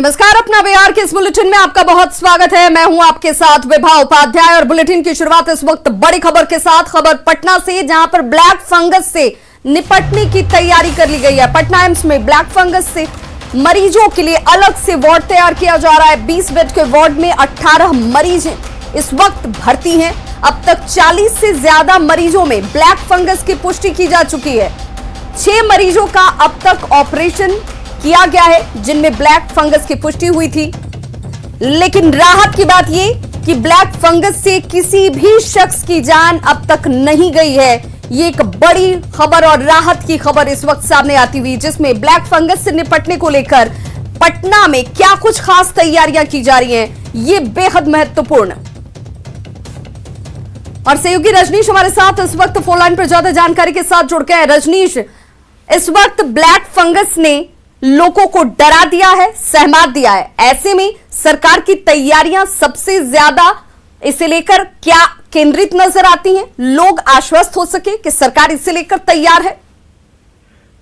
नमस्कार, अपना बिहार के इस बुलेटिन में आपका बहुत स्वागत है। मैं हूं आपके साथ विभा उपाध्याय और बुलेटिन की शुरुआत इस वक्त बड़ी खबर के साथ। खबर पटना से, जहां पर ब्लैक फंगस से निपटने की तैयारी कर ली गई है। पटना एम्स में ब्लैक फंगस से मरीजों के लिए अलग से वार्ड तैयार किया जा रहा है। 20 बेड के वार्ड में 18 मरीज इस वक्त भर्ती हैं। अब तक 40 से ज्यादा मरीजों में ब्लैक फंगस की पुष्टि की जा चुकी है। 6 मरीजों का अब तक ऑपरेशन किया गया है जिनमें ब्लैक फंगस की पुष्टि हुई थी। लेकिन राहत की बात यह कि ब्लैक फंगस से किसी भी शख्स की जान अब तक नहीं गई है। ये एक बड़ी खबर और राहत की खबर इस वक्त सामने आती हुई, जिसमें ब्लैक फंगस से निपटने को लेकर पटना में क्या कुछ खास तैयारियां की जा रही हैं, ये बेहद महत्वपूर्ण। और सहयोगी रजनीश हमारे साथ इस वक्त फोन लाइन पर ज्यादा जानकारी के साथ जुड़ गए हैं। रजनीश, इस वक्त ब्लैक फंगस ने लोगों को डरा दिया है, सहमा दिया है। ऐसे में सरकार की तैयारियां सबसे ज्यादा इसे लेकर क्या केंद्रित नजर आती हैं? लोग आश्वस्त हो सके कि सरकार इसे लेकर तैयार है?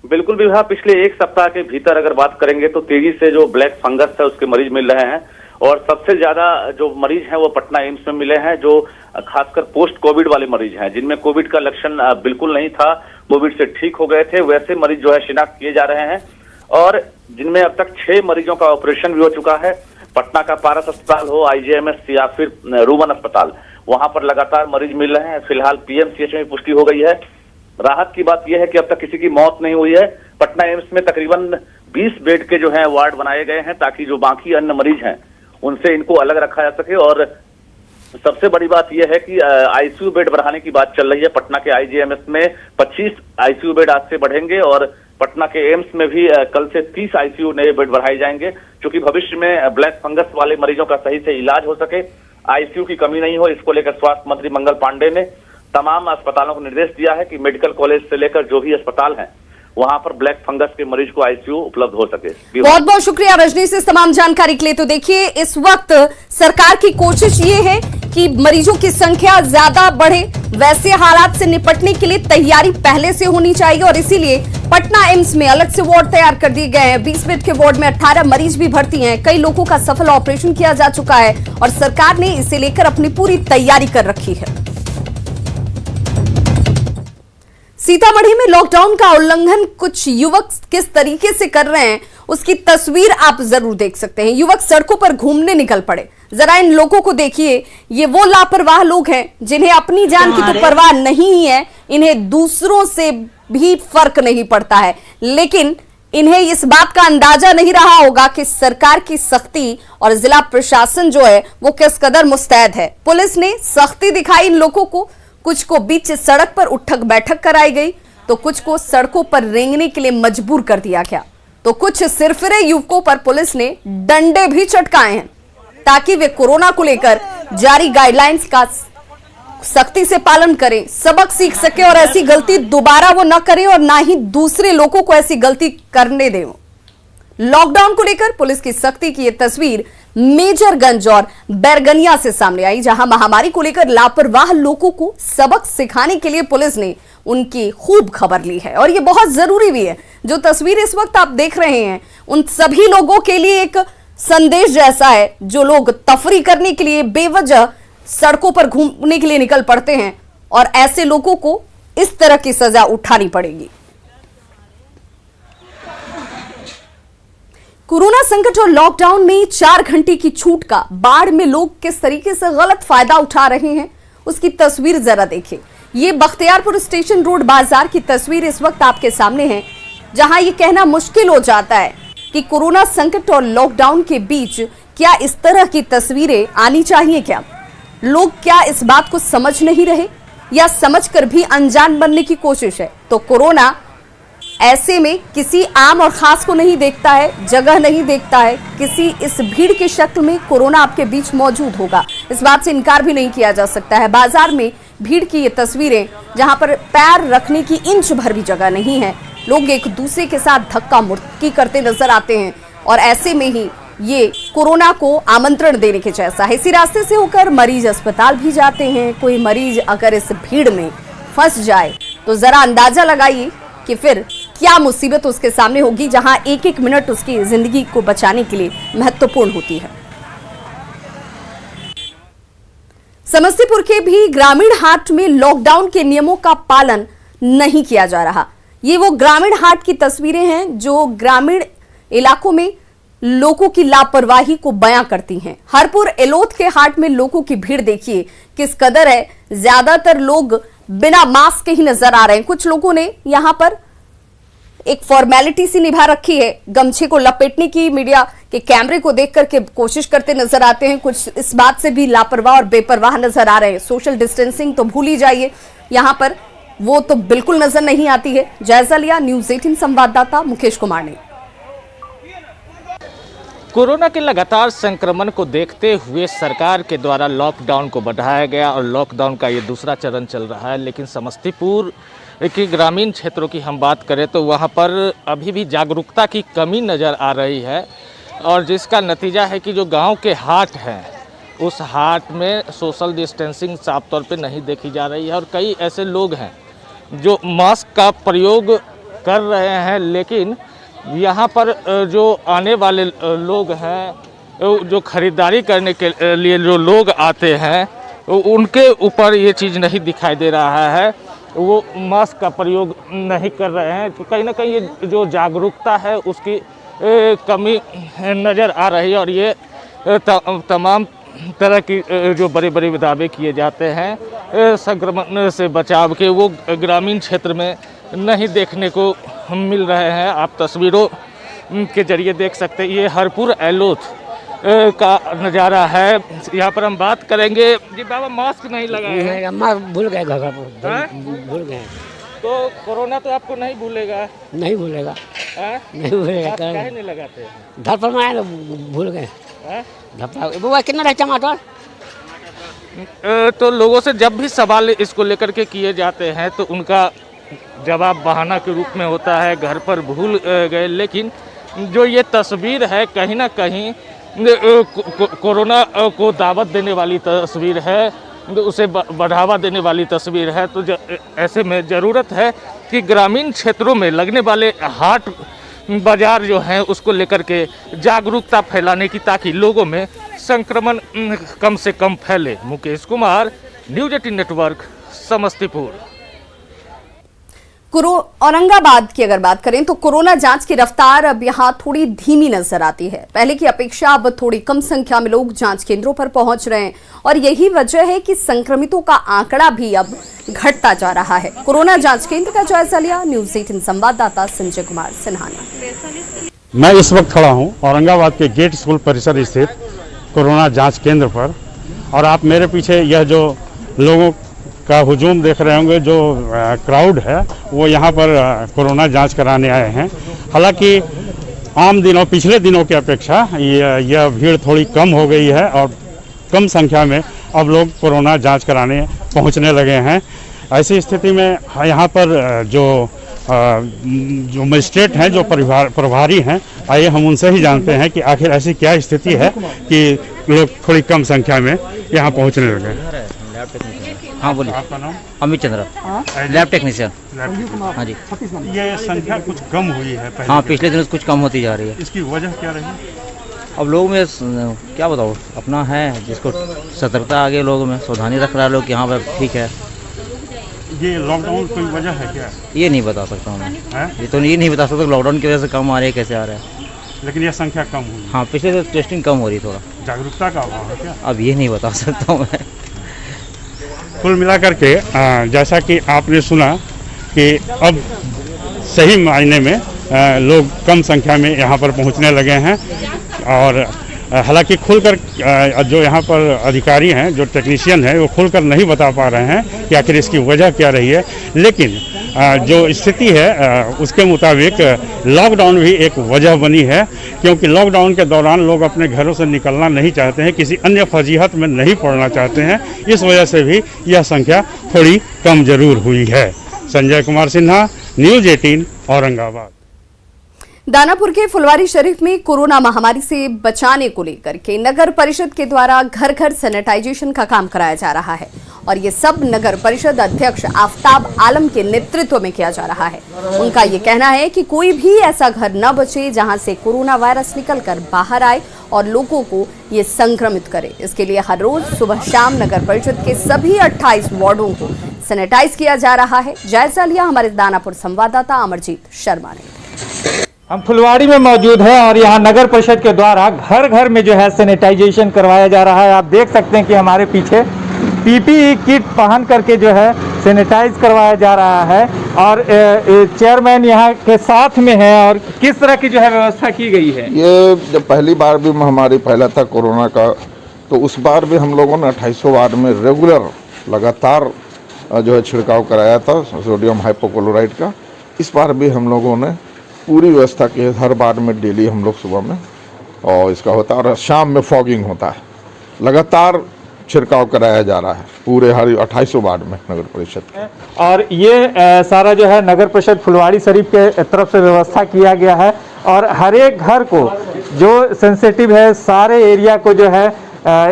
बिल्कुल विभा, पिछले एक सप्ताह के भीतर अगर बात करेंगे तो तेजी से जो ब्लैक फंगस है उसके मरीज मिल रहे हैं और सबसे ज्यादा जो मरीज हैं वो पटना एम्स में मिले हैं, जो खासकर पोस्ट कोविड वाले मरीज हैं, जिनमें कोविड का लक्षण बिल्कुल नहीं था, कोविड से ठीक हो गए थे। वैसे मरीज जो है शिनाख्त किए जा रहे हैं और जिनमें अब तक 6 मरीजों का ऑपरेशन भी हो चुका है। पटना का पारस अस्पताल हो, IJMS या फिर रूबन अस्पताल, वहां पर लगातार मरीज मिल रहे हैं। फिलहाल PMCH में पुष्टि हो गई है। राहत की बात यह है कि अब तक किसी की मौत नहीं हुई है। पटना एम्स में तकरीबन 20 बेड के जो है वार्ड बनाए गए हैं ताकि जो बाकी अन्य मरीज हैं उनसे इनको अलग रखा जा सके। और सबसे बड़ी बात यह है कि ICU बेड बढ़ाने की बात चल रही है। पटना के IJMS में 25 ICU बेड आज से बढ़ेंगे और पटना के एम्स में भी कल से 30 ICU नए बेड बढ़ाए जाएंगे, क्योंकि भविष्य में ब्लैक फंगस वाले मरीजों का सही से इलाज हो सके, ICU की कमी नहीं हो। इसको लेकर स्वास्थ्य मंत्री मंगल पांडे ने तमाम अस्पतालों को निर्देश दिया है कि मेडिकल कॉलेज से लेकर जो भी अस्पताल हैं वहां पर ब्लैक फंगस के मरीज को ICU उपलब्ध हो सके। बहुत बहुत शुक्रिया रजनीश इस तमाम जानकारी के लिए। तो देखिए, इस वक्त सरकार की कोशिश ये है कि मरीजों की संख्या ज्यादा बढ़े, वैसे हालात से निपटने के लिए तैयारी पहले से होनी चाहिए और इसीलिए पटना एम्स में अलग से वार्ड तैयार कर दिए गए हैं। 20 बेड के वार्ड में 18 मरीज भी भर्ती हैं। कई लोगों का सफल ऑपरेशन किया जा चुका है और सरकार ने इसे लेकर अपनी पूरी तैयारी कर रखी है। सीतामढ़ी में लॉकडाउन का उल्लंघन कुछ युवक किस तरीके से कर रहे हैं उसकी तस्वीर आप जरूर देख सकते हैं। युवक सड़कों पर घूमने निकल पड़े। जरा इन लोगों को देखिए, ये वो लापरवाह लोग हैं जिन्हें अपनी जान की तो परवाह नहीं है, इन्हें दूसरों से भी फर्क नहीं पड़ता है, लेकिन इन्हें इस बात का अंदाजा नहीं रहा होगा कि सरकार की सख्ती और जिला प्रशासन जो है वो किस कदर मुस्तैद है। पुलिस ने सख्ती दिखाई इन लोगों को, कुछ को बीच सड़क पर उठक बैठक कराई गई तो कुछ को सड़कों पर रेंगने के लिए मजबूर कर दिया गया, तो कुछ सिरफिरे युवकों पर पुलिस ने डंडे भी चटकाए हैं ताकि वे कोरोना को लेकर जारी गाइडलाइंस का सख्ती से पालन करें, सबक सीख सके और ऐसी गलती दोबारा वो न करें और ना ही दूसरे लोगों को ऐसी गलती करने दें। लॉकडाउन को लेकर पुलिस की सख्ती की यह तस्वीर मेजरगंज और बैरगनिया से सामने आई, जहां महामारी को लेकर लापरवाह लोगों को सबक सिखाने के लिए पुलिस ने उनकी खूब खबर ली है और यह बहुत जरूरी भी है। जो तस्वीर इस वक्त आप देख रहे हैं उन सभी लोगों के लिए एक संदेश जैसा है, जो लोग तफरी करने के लिए बेवजह सड़कों पर घूमने के लिए निकल पड़ते हैं और ऐसे लोगों को इस तरह की सजा उठानी पड़ेगी। कोरोना संकट और लॉकडाउन में 4 घंटे की छूट का बाढ़ में लोग किस तरीके से गलत फायदा उठा रहे हैं उसकी तस्वीर जरा देखिए। ये बख्तियारपुर स्टेशन रोड बाजार की तस्वीर इस वक्त आपके सामने है, जहां ये कहना मुश्किल हो जाता है कि कोरोना संकट और लॉकडाउन के बीच क्या इस तरह की तस्वीरें आनी चाहिए क्या? लोग क्या इस बात को समझ नहीं रहे या समझकर भी अनजान बनने की कोशिश है? तो कोरोना ऐसे में किसी आम और खास को नहीं देखता है, जगह नहीं देखता है, किसी इस भीड़ की शक्ल में कोरोना आपके बीच मौजूद होगा, इस बात से इनकार भी नहीं किया जा सकता है। बाजार में भीड़ की ये तस्वीरें जहां पर पैर रखने की इंच भर भी जगह नहीं है, लोग एक दूसरे के साथ धक्का मुक्की करते नजर आते हैं और ऐसे में ही ये कोरोना को आमंत्रण देने के जैसा है। इसी रास्ते से होकर मरीज अस्पताल भी जाते हैं। कोई मरीज अगर इस भीड़ में फंस जाए तो जरा अंदाजा लगाइए कि फिर क्या मुसीबत उसके सामने होगी, जहां एक एक मिनट उसकी जिंदगी को बचाने के लिए महत्वपूर्ण होती है। समस्तीपुर के भी ग्रामीण हाट में लॉकडाउन के नियमों का पालन नहीं किया जा रहा। ये वो ग्रामीण हाट की तस्वीरें हैं जो ग्रामीण इलाकों में लोगों की लापरवाही को बयां करती हैं। हरपुर एलोथ के हाट में लोगों की भीड़ देखिए किस कदर है। ज्यादातर लोग बिना मास्क के ही नजर आ रहे हैं। कुछ लोगों ने यहां पर एक फॉर्मेलिटी सी निभा रखी है, गमछे को लपेटने की मीडिया के कैमरे को देख करके कोशिश करते नजर आते हैं। कुछ इस बात से भी लापरवाह और बेपरवाह नजर आ रहे हैं। सोशल डिस्टेंसिंग तो भूल ही जाइए, यहां पर वो तो बिल्कुल नजर नहीं आती है। जायजा लिया न्यूज़ 18 संवाददाता मुकेश कुमार ने। कोरोना के लगातार संक्रमण को देखते हुए सरकार के द्वारा लॉकडाउन को बढ़ाया गया और लॉकडाउन का ये दूसरा चरण चल रहा है। लेकिन समस्तीपुर के ग्रामीण क्षेत्रों की हम बात करें तो वहाँ पर अभी भी जागरूकता की कमी नज़र आ रही है और जिसका नतीजा है कि जो गांव के हाट हैं उस हाट में सोशल डिस्टेंसिंग साफ तौर पे नहीं देखी जा रही है और कई ऐसे लोग हैं जो मास्क का प्रयोग कर रहे हैं। लेकिन यहाँ पर जो आने वाले लोग हैं, जो खरीदारी करने के लिए जो लोग आते हैं, उनके ऊपर ये चीज़ नहीं दिखाई दे रहा है, वो मास्क का प्रयोग नहीं कर रहे हैं। तो कहीं ना कहीं ये जो जागरूकता है उसकी कमी नज़र आ रही है और ये तमाम तरह की जो बड़े बड़े दावे किए जाते हैं संक्रमण से बचाव के, वो ग्रामीण क्षेत्र में नहीं देखने को मिल रहे हैं। आप तस्वीरों के जरिए देख सकते हैं। ये हरपुर एलोथ का नज़ारा है। यहाँ पर हम बात करेंगे। जी बाबा मास्क नहीं लगाए, मास्क भूल गए, घर पर भूल गए। तो कोरोना तो आपको नहीं भूलेगा? नहीं भूलेगा, नहीं भूलेगा। काहे नहीं लगाते? घर पर में आए तो भूल गए। वो कितना रहे टमाटर? तो लोगों से जब भी सवाल इसको लेकर के किए जाते हैं तो उनका जवाब बहाना के रूप में होता है, घर पर भूल गए। लेकिन जो ये तस्वीर है कहीं ना कहीं कोरोना को दावत देने वाली तस्वीर है, उसे बढ़ावा देने वाली तस्वीर है। तो ऐसे में ज़रूरत है कि ग्रामीण क्षेत्रों में लगने वाले हाट बाजार जो हैं उसको लेकर के जागरूकता फैलाने की, ताकि लोगों में संक्रमण कम से कम फैले। Mukesh Kumar, news 18 network, Samastipur. औरंगाबाद की अगर बात करें तो कोरोना जांच की रफ्तार अब यहां थोड़ी धीमी नजर आती है। पहले की अपेक्षा अब थोड़ी कम संख्या में लोग जांच केंद्रों पर पहुंच रहे हैं और यही वजह है कि संक्रमितों का आंकड़ा भी अब घटता जा रहा है। कोरोना जांच केंद्र का जायजा लिया न्यूज़ 18 संवाददाता संजय कुमार सिन्हा ने। मैं इस वक्त खड़ा हूं औरंगाबाद के गेट स्कूल परिसर स्थित कोरोना जांच केंद्र पर और आप मेरे पीछे यह जो लोगों का हुजूम देख रहे होंगे, जो क्राउड है वो यहाँ पर कोरोना जांच कराने आए हैं। हालांकि आम दिनों, पिछले दिनों की अपेक्षा यह भीड़ थोड़ी कम हो गई है और कम संख्या में अब लोग कोरोना जांच कराने पहुँचने लगे हैं। ऐसी स्थिति में यहाँ पर जो मजिस्ट्रेट हैं, जो प्रभारी हैं, आइए हम उनसे ही जानते हैं कि आखिर ऐसी क्या स्थिति है कि लोग थोड़ी कम संख्या में यहाँ पहुँचने लगे। हाँ बोलिए। आपका नाम? अमित चंद्र, लैब टेक्नीशियन। हाँ जी। ये संख्या कुछ कम हुई है पहले? हाँ, पिछले दिनों से कुछ कम होती जा रही है। इसकी वजह क्या रही? अब लोगों में क्या बताओ, अपना है जिसको सतर्कता आगे लोगों में सावधानी रख रहा है लोग कि हाँ भाई ठीक है। ये लॉकडाउन कोई वजह है क्या? ये नहीं बता सकता हूँ मैं, ये नहीं बता सकता लॉकडाउन की वजह से कम आ रहे हैं, कैसे आ रहे हैं। लेकिन यह संख्या कम हुई। हाँ, पिछले से टेस्टिंग कम हो रही, थोड़ा जागरूकता का अभाव है क्या? अब ये नहीं बता सकता हूँ मैं। कुल मिलाकर के जैसा कि आपने सुना कि अब सही मायने में लोग कम संख्या में यहाँ पर पहुँचने लगे हैं और हालांकि खुलकर जो यहाँ पर अधिकारी हैं, जो टेक्नीशियन हैं, वो खुलकर नहीं बता पा रहे हैं कि आखिर इसकी वजह क्या रही है। लेकिन जो स्थिति है उसके मुताबिक लॉकडाउन भी एक वजह बनी है, क्योंकि लॉकडाउन के दौरान लोग अपने घरों से निकलना नहीं चाहते हैं, किसी अन्य फजीहत में नहीं पड़ना चाहते हैं। इस वजह से भी यह संख्या थोड़ी कम जरूर हुई है। संजय कुमार सिन्हा, न्यूज़ 18, औरंगाबाद। दानापुर के फुलवारी शरीफ में कोरोना महामारी से बचाने को लेकर के नगर परिषद के द्वारा घर घर सैनिटाइजेशन का काम कराया जा रहा है और ये सब नगर परिषद अध्यक्ष आफ्ताब आलम के नेतृत्व में किया जा रहा है। उनका ये कहना है कि कोई भी ऐसा घर न बचे जहां से कोरोना वायरस निकलकर बाहर आए और लोगों को ये संक्रमित करे। इसके लिए हर रोज सुबह शाम नगर परिषद के सभी 28 वार्डों को सैनिटाइज किया जा रहा है। जायजा लिया हमारे दानापुर संवाददाता अमरजीत शर्मा ने। हम फुलवाड़ी में मौजूद हैं और यहाँ नगर परिषद के द्वारा घर घर में जो है सैनिटाइजेशन करवाया जा रहा है। आप देख सकते हैं कि हमारे पीछे पीपीई किट पहन करके जो है सैनिटाइज करवाया जा रहा है और चेयरमैन यहाँ के साथ में है। और किस तरह की जो है व्यवस्था की गई है? ये जब पहली बार भी महामारी फैला था कोरोना का, तो उस बार भी हम लोगों ने 28 वार्ड में रेगुलर लगातार जो है छिड़काव कराया था सोडियम हाइपोक्लोराइड का। इस बार भी हम लोगों ने पूरी व्यवस्था की है। हर वार्ड में डेली हम लोग सुबह में और इसका होता है और शाम में फॉगिंग होता है। लगातार छिड़काव कराया जा रहा है पूरे हर 28 वार्ड में नगर परिषद। और ये सारा जो है नगर परिषद फुलवाड़ी शरीफ के तरफ से व्यवस्था किया गया है और हर एक घर को जो सेंसिटिव है सारे एरिया को जो है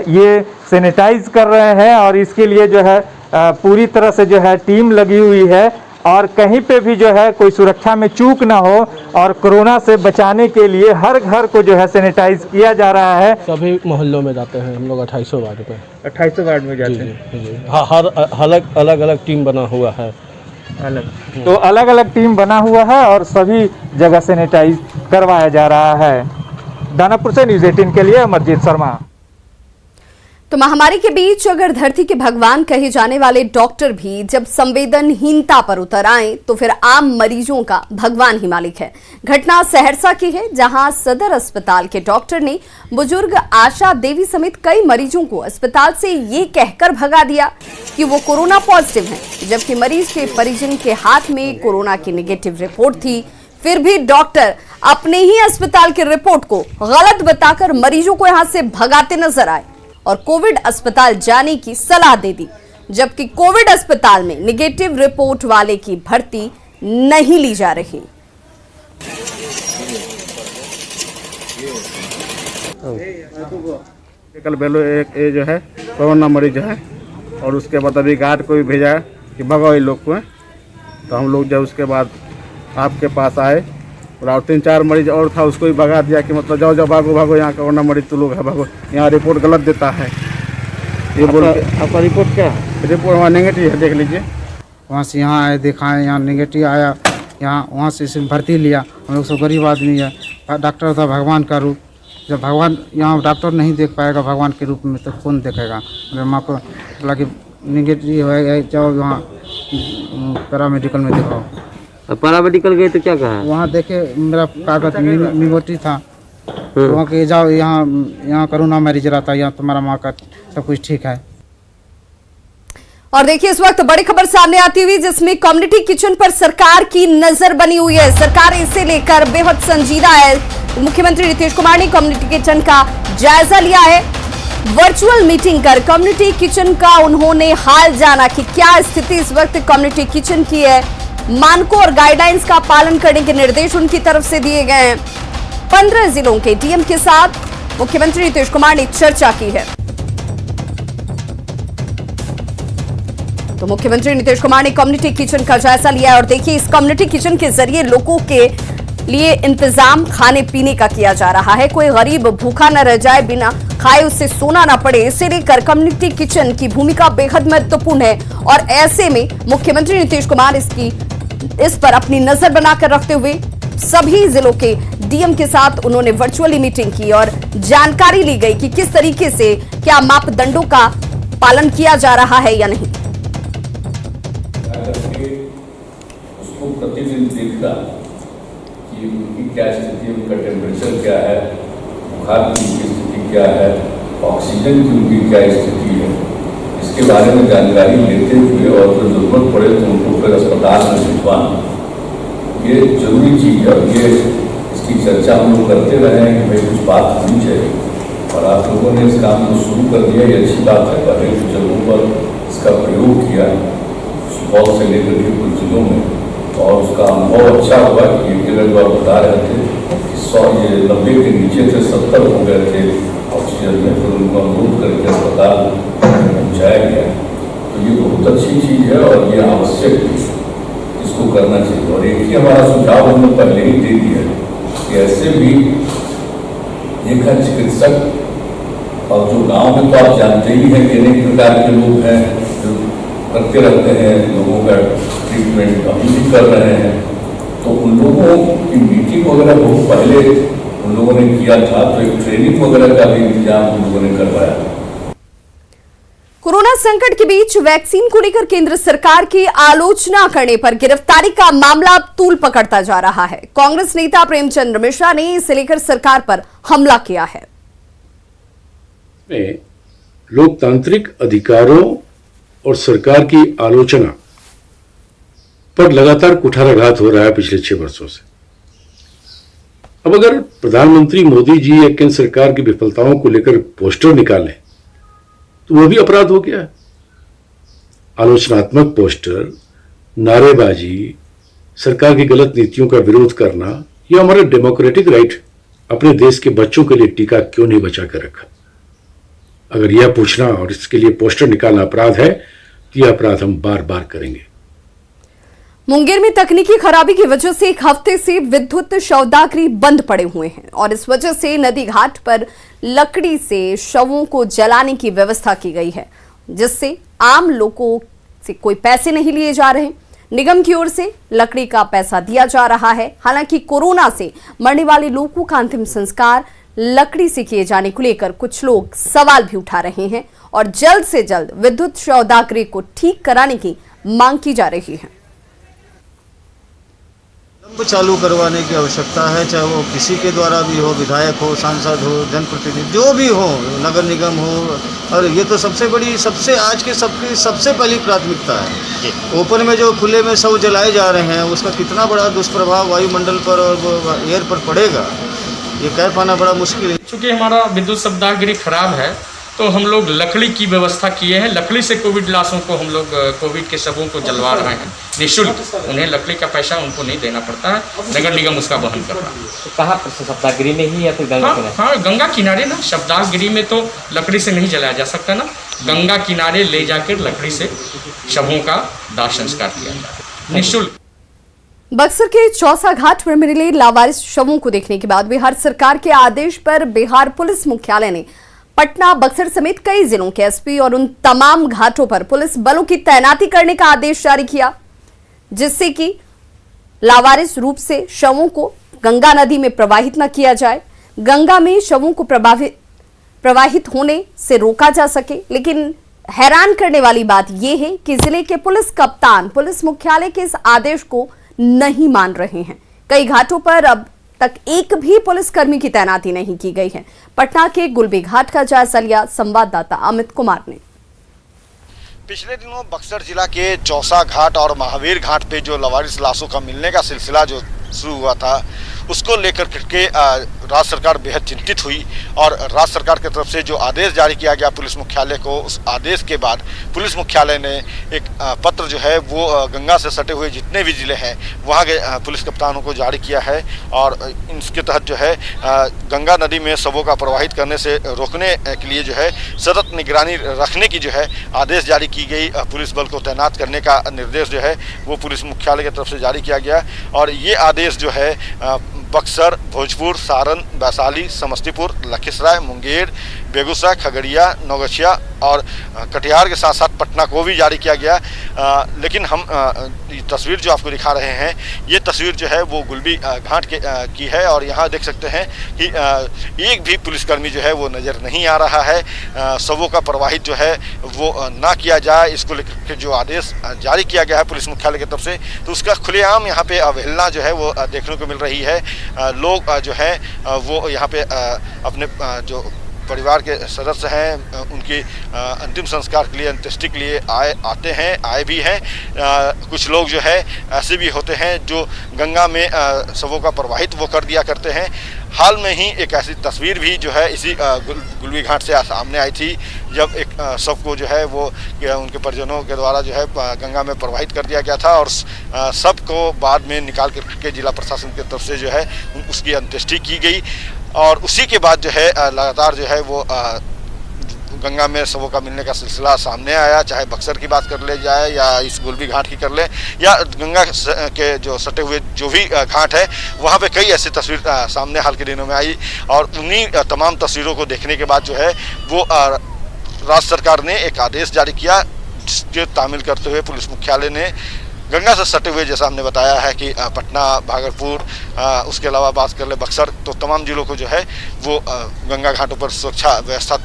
ये सैनिटाइज कर रहे हैं और इसके लिए जो है पूरी तरह से जो है टीम लगी हुई है और कहीं पे भी जो है कोई सुरक्षा में चूक ना हो और कोरोना से बचाने के लिए हर घर को जो है सैनिटाइज किया जा रहा है। सभी मोहल्लों में जाते हैं हम लोग 28 वार्ड पे। 28 वार्ड में जाते हैं जी। हाँ, हर अलग अलग टीम बना हुआ है। तो अलग अलग टीम बना हुआ है और सभी जगह सैनिटाइज करवाया जा रहा है। दानापुर से न्यूज़ 18 के लिए अमरजीत शर्मा। तो महामारी के बीच अगर धरती के भगवान कहे जाने वाले डॉक्टर भी जब संवेदनहीनता पर उतर आए तो फिर आम मरीजों का भगवान ही मालिक है। घटना सहरसा की है, जहां सदर अस्पताल के डॉक्टर ने बुजुर्ग आशा देवी समेत कई मरीजों को अस्पताल से ये कहकर भगा दिया कि वो कोरोना पॉजिटिव हैं, जबकि मरीज के परिजन के हाथ में कोरोना की नेगेटिव रिपोर्ट थी। फिर भी डॉक्टर अपने ही अस्पताल की रिपोर्ट को गलत बताकर मरीजों को यहां से भगाते नजर आए और कोविड अस्पताल जाने की सलाह दे दी, जबकि कोविड अस्पताल में नेगेटिव रिपोर्ट वाले की भर्ती नहीं ली जा रही। कल बेलो एक ये जो है कोरोना मरीज है और उसके बाद अभी गार्ड को भी भेजा कि भगाओ ये लोग को। तो हम लोग जब उसके बाद आपके पास आए और 3-4 मरीज और था उसको भी भगा दिया कि मतलब जाओ जाओ भागो भागो, यहाँ कोरोना मरीज तो लोग है भागो, यहाँ रिपोर्ट गलत देता है ये बोल के। आपका रिपोर्ट क्या है? रिपोर्ट वहाँ नेगेटिव है, देख लीजिए। वहाँ से यहाँ आए, दिखाएं, यहाँ नेगेटिव आया, यहाँ वहाँ से इसमें भर्ती लिया। हम लोग सब गरीब आदमी है, डॉक्टर था भगवान का रूप। जब भगवान यहाँ डॉक्टर नहीं देख पाएगा भगवान के रूप में तो कौन देखेगा। मेरे माँ को बोला कि नेगेटिव है, जाओ वहाँ पैरामेडिकल में दिखाओ। पैरामेडिकल गए तो क्या कहा? वहाँ देखे मेरा कागज निगेटिव था, वहाँ के जाओ यहाँ कोरोना मरीज रहता, यहाँ तुम्हारा माँ का सब कुछ ठीक है। और देखिए इस वक्त बड़ी खबर सामने आती हुई जिसमें कम्युनिटी किचन पर सरकार की नजर बनी हुई है। सरकार इसे लेकर बेहद संजीदा है। मुख्यमंत्री नीतीश कुमार ने कम्युनिटी किचन का जायजा लिया है। वर्चुअल मीटिंग कर कम्युनिटी किचन का उन्होंने हाल जाना कि क्या स्थिति इस वक्त कम्युनिटी किचन की है। मानकों और गाइडलाइंस का पालन करने के निर्देश उनकी तरफ से दिए गए हैं। 15 जिलों के डीएम के साथ मुख्यमंत्री नीतीश कुमार ने चर्चा की है। तो मुख्यमंत्री नीतीश कुमार ने कम्युनिटी किचन का जायजा लिया और देखिए इस कम्युनिटी किचन के जरिए लोगों के लिए इंतजाम खाने पीने का किया जा रहा है। कोई गरीब भूखा न रह जाए, बिना खाए उससे सोना ना पड़े, इसे लेकर कम्युनिटी किचन की भूमिका बेहद महत्वपूर्ण है। और ऐसे में मुख्यमंत्री नीतीश कुमार इस पर अपनी नजर बनाकर रखते हुए सभी जिलों के डीएम के साथ उन्होंने वर्चुअली मीटिंग की और जानकारी ली गई कि किस तरीके से क्या मापदंडों का पालन किया जा रहा है या नहीं। उसको प्रतिदिन देखना कि उनकी क्या स्थिति, उनका टेम्परेचर क्या है, बुखार की उनकी स्थिति क्या है, ऑक्सीजन की उनकी क्या स्थिति है, इसके बारे में जानकारी लेते हुए और जो जरूरत पड़े तो उनको फिर अस्पताल में भिजवाना, ये जरूरी चीज़ है। ये इसकी चर्चा हम लोग करते रहे हैं कि भाई कुछ बात होनी चाहिए और आप लोगों ने इस काम को शुरू कर दिया, ये अच्छी बात है। पहले कुछ जगहों पर इसका प्रयोग किया सुपौल से लेकर के कुछ जिलों में और उसका अनुभव अच्छा हुआ कि एक जगह जो आप बता रहे थे 90 के नीचे थे, 70 हो गए थे ऑक्सीजन में, फिर उनको अनुरोध करके अस्पताल पहुँचाया गया। तो ये बहुत अच्छी चीज़ है और ये आवश्यक है, इसको करना चाहिए। और एक ही हमारा सुझाव हमने पहले ही दे दिया कि ऐसे भी एक है चिकित्सक, और जो गांव में तो आप जानते ही हैं कि अनेक प्रकार के लोग हैं जो करते रहते हैं, लोगों का ट्रीटमेंट अभी भी कर रहे हैं। तो उन लोगों की मीटिंग वगैरह बहुत पहले उन लोगों ने किया था, तो एक ट्रेनिंग वगैरह का भी इंतजाम उन लोगों ने करवाया। कोरोना संकट के बीच वैक्सीन को लेकर केंद्र सरकार की आलोचना करने पर गिरफ्तारी का मामला अब तूल पकड़ता जा रहा है। कांग्रेस नेता प्रेमचंद मिश्रा ने इसे लेकर सरकार पर हमला किया है। लोकतांत्रिक अधिकारों और सरकार की आलोचना पर लगातार कुठाराघात हो रहा है पिछले 6 वर्षों से। अब अगर प्रधानमंत्री मोदी जी या केंद्र सरकार की विफलताओं को लेकर पोस्टर निकालें तो वो भी अपराध हो गया है। आलोचनात्मक पोस्टर, नारेबाजी, सरकार की गलत नीतियों का विरोध करना, यह हमारा डेमोक्रेटिक राइट अपने देश के बच्चों के लिए टीका क्यों नहीं बचा कर रखा। अगर यह पूछना और इसके लिए पोस्टर निकालना अपराध है तो यह अपराध हम बार बार करेंगे। मुंगेर में तकनीकी खराबी की वजह से एक हफ्ते से विद्युत शवदाह बंद पड़े हुए हैं और इस वजह से नदी घाट पर लकड़ी से शवों को जलाने की व्यवस्था की गई है, जिससे आम लोगों से कोई पैसे नहीं लिए जा रहे। निगम की ओर से लकड़ी का पैसा दिया जा रहा है। हालांकि कोरोना से मरने वाले लोगों का अंतिम संस्कार लकड़ी से किए जाने को लेकर कुछ लोग सवाल भी उठा रहे हैं और जल्द से जल्द विद्युत शवदाह को ठीक कराने की मांग की जा रही है। चालू करवाने की आवश्यकता है, चाहे वो किसी के द्वारा भी हो, विधायक हो, सांसद हो, जनप्रतिनिधि जो भी हो, नगर निगम हो। और ये तो सबसे बड़ी, सबसे आज के सबकी सबसे पहली प्राथमिकता है। ओपन में जो खुले में शव जलाए जा रहे हैं उसका कितना बड़ा दुष्प्रभाव वायुमंडल पर और एयर पर पड़ेगा, ये कह पाना बड़ा मुश्किल है। चूँकि हमारा विद्युत शवदाह खराब है तो हम लोग लकड़ी की व्यवस्था किए हैं। लकड़ी से कोविड लाशों को हम लोग कोविड के शवों को जलवा रहे हैं निःशुल्क। उन्हें लकड़ी का पैसा उनको नहीं देना पड़ता है, नगर निगम उसका वहन कर रहा है। तो कहाँ पर शवदाहगिरी में ही या फिर गंगा किनारे? हाँ, गंगा किनारे ना। शवदाहगिरी में तो लकड़ी से नहीं जलाया जा सकता ना, गंगा किनारे ले जाकर लकड़ी से शवों का दाह संस्कार किया जाता है निःशुल्क। बक्सर के चौसा घाट पर मिले लावारिस शवों को देखने के बाद बिहार सरकार के आदेश पर बिहार पुलिस मुख्यालय ने पटना, बक्सर समेत कई जिलों के एसपी और उन तमाम घाटों पर पुलिस बलों की तैनाती करने का आदेश जारी किया, जिससे कि लावारिस रूप से शवों को गंगा नदी में प्रवाहित न किया जाए, गंगा में शवों को प्रवाहित होने से रोका जा सके। लेकिन हैरान करने वाली बात यह है कि जिले के पुलिस कप्तान पुलिस मुख्यालय के इस आदेश को नहीं मान रहे हैं। कई घाटों पर अब तक एक भी पुलिसकर्मी की तैनाती नहीं की गई है। पटना के गुलबी घाट का जायजा लिया संवाददाता अमित कुमार ने। पिछले दिनों बक्सर जिला के चौसा घाट और महावीर घाट पे जो लावारिस लाशों का मिलने का सिलसिला जो शुरू हुआ था, उसको लेकर के राज्य सरकार बेहद चिंतित हुई और राज्य सरकार की तरफ से जो आदेश जारी किया गया पुलिस मुख्यालय को, उस आदेश के बाद पुलिस मुख्यालय ने एक पत्र जो है वो गंगा से सटे हुए जितने भी ज़िले हैं वहाँ के पुलिस कप्तानों को जारी किया है और इसके तहत जो है गंगा नदी में शवों का प्रवाहित करने से रोकने के लिए जो है सतत निगरानी रखने की जो है आदेश जारी की गई। पुलिस बल को तैनात करने का निर्देश जो है वो पुलिस मुख्यालय की तरफ से जारी किया गया और ये आदेश जो है बक्सर, भोजपुर, सारण, वैशाली, समस्तीपुर, लखीसराय, मुंगेर, बेगूसराय, खगड़िया, नौगछिया और कटिहार के साथ साथ पटना को भी जारी किया गया। लेकिन हम ये तस्वीर जो आपको दिखा रहे हैं, ये तस्वीर जो है वो गुलबी घाट की है और यहाँ देख सकते हैं कि एक भी पुलिसकर्मी जो है वो नज़र नहीं आ रहा है। शवों का प्रवाहित जो है वो ना किया जाए, इसको लेकर जो आदेश जारी किया गया है पुलिस मुख्यालय की तरफ से, तो उसका खुलेआम यहाँ पे अवहेलना जो है वो देखने को मिल रही है। लोग जो है वो यहाँ पे अपने जो परिवार के सदस्य हैं उनके अंतिम संस्कार के लिए, अंत्येष्टि के लिए आए भी हैं। कुछ लोग जो है ऐसे भी होते हैं जो गंगा में शवों का प्रवाहित वो कर दिया करते हैं हाल में ही एक ऐसी तस्वीर भी जो है इसी गुलवी घाट से सामने आई थी, जब एक शव को जो है वो उनके परिजनों के द्वारा जो है गंगा में प्रवाहित कर दिया गया था और शव को बाद में निकाल के जिला प्रशासन की तरफ से जो है उसकी अंत्येष्टि की गई। और उसी के बाद जो है लगातार जो है वो गंगा में शवों का मिलने का सिलसिला सामने आया, चाहे बक्सर की बात कर ले जाए या इस गुलवी घाट की कर ले या गंगा के जो सटे हुए जो भी घाट है वहाँ पे कई ऐसी तस्वीर सामने हाल के दिनों में आई। और उन्हीं तमाम तस्वीरों को देखने के बाद जो है वो राज्य सरकार ने एक आदेश जारी किया, जिसके तामील करते हुए पुलिस मुख्यालय ने गंगा से सटे हुए, जैसा हमने बताया है कि पटना, भागलपुर, उसके अलावा बात कर ले बक्सर, तो तमाम जिलों को जो है वो गंगा घाटों पर सुरक्षा व्यवस्था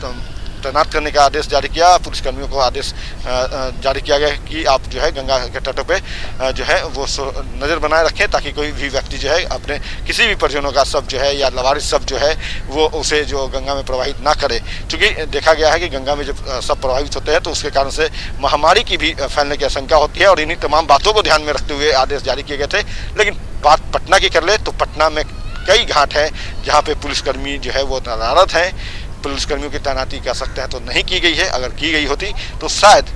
तैनात करने का आदेश जारी किया। पुलिसकर्मियों को आदेश जारी किया गया कि आप जो है गंगा के तटों पे जो है वो नज़र बनाए रखें, ताकि कोई भी व्यक्ति जो है अपने किसी भी परिजनों का शव जो है या लवारिस शव जो है वो उसे जो गंगा में प्रवाहित ना करे। क्योंकि देखा गया है कि गंगा में जब शव प्रभावित होते हैं तो उसके कारण से महामारी की भी फैलने की आशंका होती है, और इन्हीं तमाम बातों को ध्यान में रखते हुए आदेश जारी किए गए थे। लेकिन बात पटना की कर ले तो पटना में कई घाट हैं जहाँ पे पुलिसकर्मी जो है वो तैनात हैं। पुलिसकर्मियों की तैनाती कह सकते हैं तो नहीं की गई है, अगर की गई होती तो शायद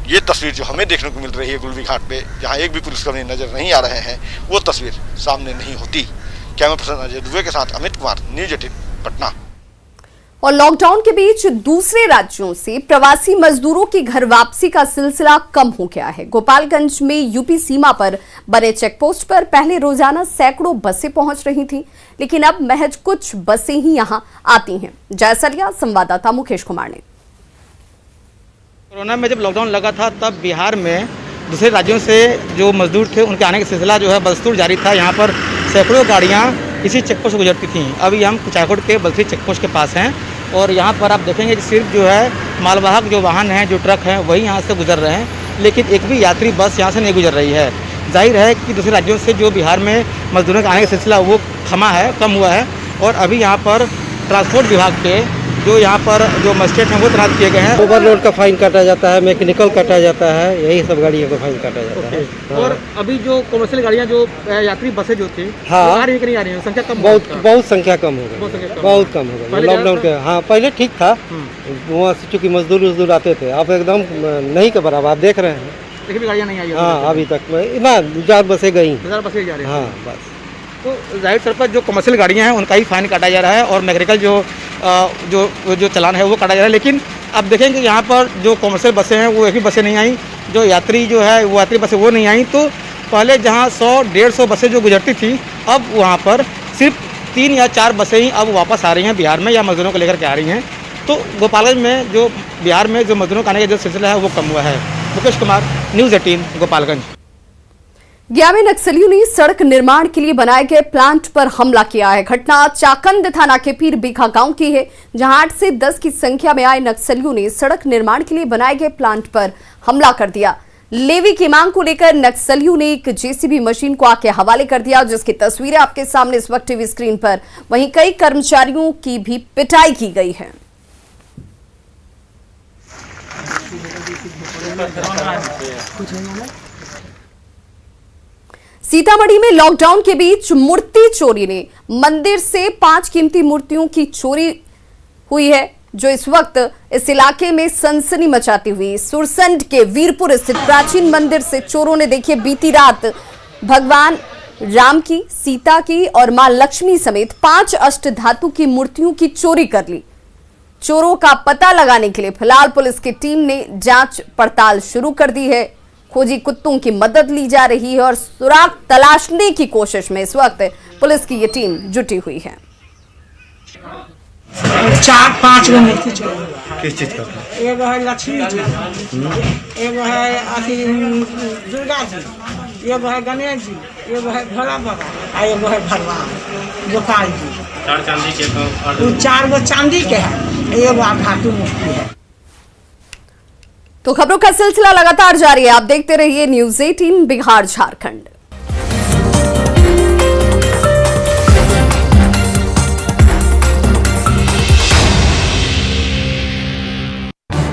ये तस्वीर जो हमें देखने को मिल रही है गुलवी घाट पे, जहां एक भी पुलिसकर्मी नजर नहीं आ रहे हैं, वो तस्वीर सामने नहीं होती। कैमरा पर्सन अजय दुबे के साथ अमित कुमार, न्यूज 18 पटना। और लॉकडाउन के बीच दूसरे राज्यों से प्रवासी मजदूरों की घर वापसी का सिलसिला कम हो गया है। गोपालगंज में यूपी सीमा पर बने चेकपोस्ट पर पहले रोजाना सैकड़ों बसें पहुंच रही थीं, लेकिन अब महज कुछ बसें ही यहां आती हैं। जयसलिया संवाददाता मुकेश कुमार ने। कोरोना में जब लॉकडाउन लगा था तब बिहार में दूसरे राज्यों से जो मजदूर थे उनके आने का सिलसिला जो है बदस्तूर जारी था। यहाँ पर सैकड़ों गाड़ियाँ इसी चेकपोस्ट से गुजरती थीं। अभी हम कुचायकोट के बलथरी चेकपोस्ट के पास हैं और यहाँ पर आप देखेंगे कि सिर्फ जो है मालवाहक जो वाहन हैं, जो ट्रक हैं, वही यहाँ से गुजर रहे हैं, लेकिन एक भी यात्री बस यहाँ से नहीं गुजर रही है। जाहिर है कि दूसरे राज्यों से जो बिहार में मजदूरों के आने का सिलसिला वो थमा है, कम हुआ है। और अभी यहाँ पर ट्रांसपोर्ट विभाग के जो यहाँ पर जो मजिस्ट्रेट हैं वो तैनात किए गए हैं। ओवरलोड का फाइन काटा जाता है, मैकेनिकल काटा जाता है, यही सब गाड़ियों का फाइन काटा जाता है। हाँ। और अभी जो कमर्शियल गाड़ियाँ जो यात्री बसें जो थी, हाँ, आ रही है कि नहीं आ रही है? संख्या कम, बहुत संख्या कम हो गई, बहुत कम हो गई लॉकडाउन के। हाँ, पहले ठीक था, वहाँ से चूँकि मजदूर आते थे, अब एकदम नहीं के बराबर आप देख रहे हैं। लेकिन भी गाड़ियाँ नहीं आई। हाँ, अभी तक ना 1000 बसें गई, 1000 बसें जा रही हैं। हाँ, बस। तो जाहिर तौर पर जो कमर्शियल गाड़ियाँ हैं उनका ही फाइन काटा जा रहा है और मैकेनिकल जो चलान है वो काटा जा रहा है। लेकिन अब देखेंगे यहाँ पर जो कमर्शियल बसें हैं वो एक भी बसें नहीं आई, जो यात्री जो है वो यात्री बसें वो नहीं आई। तो पहले जहाँ 100-150 बसें जो गुजरती थी, अब वहाँ पर सिर्फ 3 या 4 बसें ही अब वापस आ रही हैं बिहार में, या मजदूरों को लेकर के आ रही हैं। तो गोपालगंज में जो बिहार में जो मजदूरों का आने का जो सिलसिला है वो कम हुआ है। मुकेश कुमार, न्यूज़ 18 गोपालगंज। गया में नक्सलियों ने सड़क निर्माण के लिए बनाए गए प्लांट पर हमला किया है। घटना चाकंद थाना के पीर बीघा गांव की है, जहां 8 से 10 की संख्या में आए नक्सलियों ने सड़क निर्माण के लिए बनाए गए प्लांट पर हमला कर दिया। लेवी की मांग को लेकर नक्सलियों ने एक जेसीबी मशीन को आग के हवाले कर दिया, जिसकी तस्वीरें आपके सामने इस वक्त टीवी स्क्रीन पर। वहीं कई कर्मचारियों की भी पिटाई की गई है। सीतामढ़ी में लॉकडाउन के बीच मूर्ति चोरी ने मंदिर से 5 कीमती मूर्तियों की चोरी हुई है, जो इस वक्त इस इलाके में सनसनी मचाती हुई। सुरसंड के वीरपुर स्थित प्राचीन मंदिर से चोरों ने देखिए बीती रात भगवान राम की, सीता की और मां लक्ष्मी समेत 5 अष्टधातु की मूर्तियों की चोरी कर ली। चोरों का पता लगाने के लिए फिलहाल पुलिस की टीम ने जांच पड़ताल शुरू कर दी है। खोजी कुत्तों की मदद ली जा रही है और सुराग तलाशने की कोशिश में इस वक्त पुलिस की ये टीम जुटी हुई है। 4-5 गो मूर्ति चोरी। किस चीज का? एगो है लक्ष्मी जी, एगो है अथी दुर्गा जी, एगो है गणेश जी, एगो है भोला बाबा, एगो है भगवान गोपाल जी। 4 चांदी के 4 गो चांदी के है, एगो धातु मूर्ति है। तो खबरों का सिलसिला लगातार जारी है, आप देखते रहिए न्यूज़ 18 बिहार झारखंड।